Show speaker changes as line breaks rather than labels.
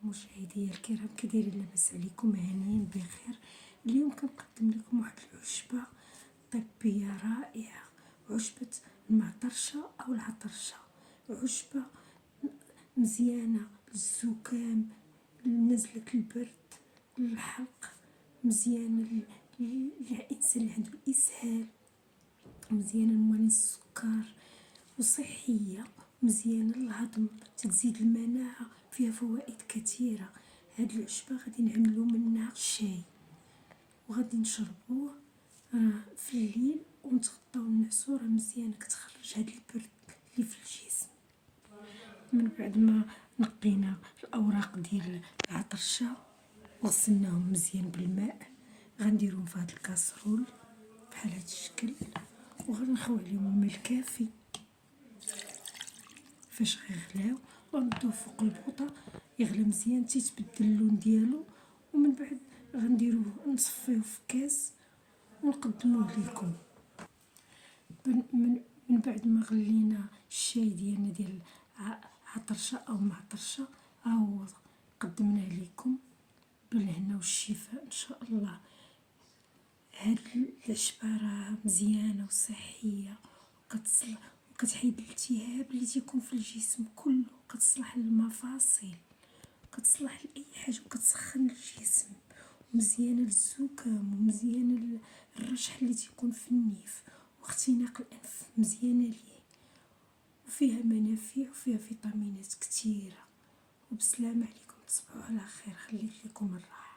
مشاهدي الكرام، كي دايرين؟ لاباس عليكم؟ هانيين بخير. اليوم كنقدم لكم واحد العشبه طبيه رائعه، عشبه المعطرشه او العطرشه. عشبه مزيانه للزكام، لنزله البرد، للحلق، مزيانه للانسان اللي عنده الاسهال، مزيانه لمريض السكر، وصحيه، مزيانه للهضم، تزيد المناعه، فيها فوائد كثيره. هاد العشبه غادي نعملو منها الشاي وغادي نشربوه في الليل ونتغطاو نعسو، راه مزيانه كتخرج هاد البرد اللي في الجسم. من بعد ما نقينا الاوراق ديال العطرشه وغسلناهم مزيان بالماء، غنديرهم في هاد الكاسرول بحال هاد الشكل، وغنخوي عليهم الماء الكافي فاش غيغلاو، وغنبداو فوق البوطه يغلى مزيان تيتبدل اللون ديالو. ومن بعد غنديروه نصفيوه في كاس ونقدموه لكم. من بعد ما غلينا الشاي ديالنا ديال عطرشه او معطرشه، ها هو قدمناه لكم بالهنا والشفاء ان شاء الله. هاد العشبه راه مزيانه وصحيه، وكتحيد الالتهاب اللي تيكون في الجسم كله، كتصلح للمفاصل، كتصلح لاي حاجه، وكتسخن الجسم، ومزيانه للزكام، ومزيانه للرشح اللي تيكون في النيف واختناق الانف، مزيانه ليه، وفيها منافع وفيها فيتامينات كثيره. وبسلامه عليكم، تصبحوا على خير. خليت لكم الراحه.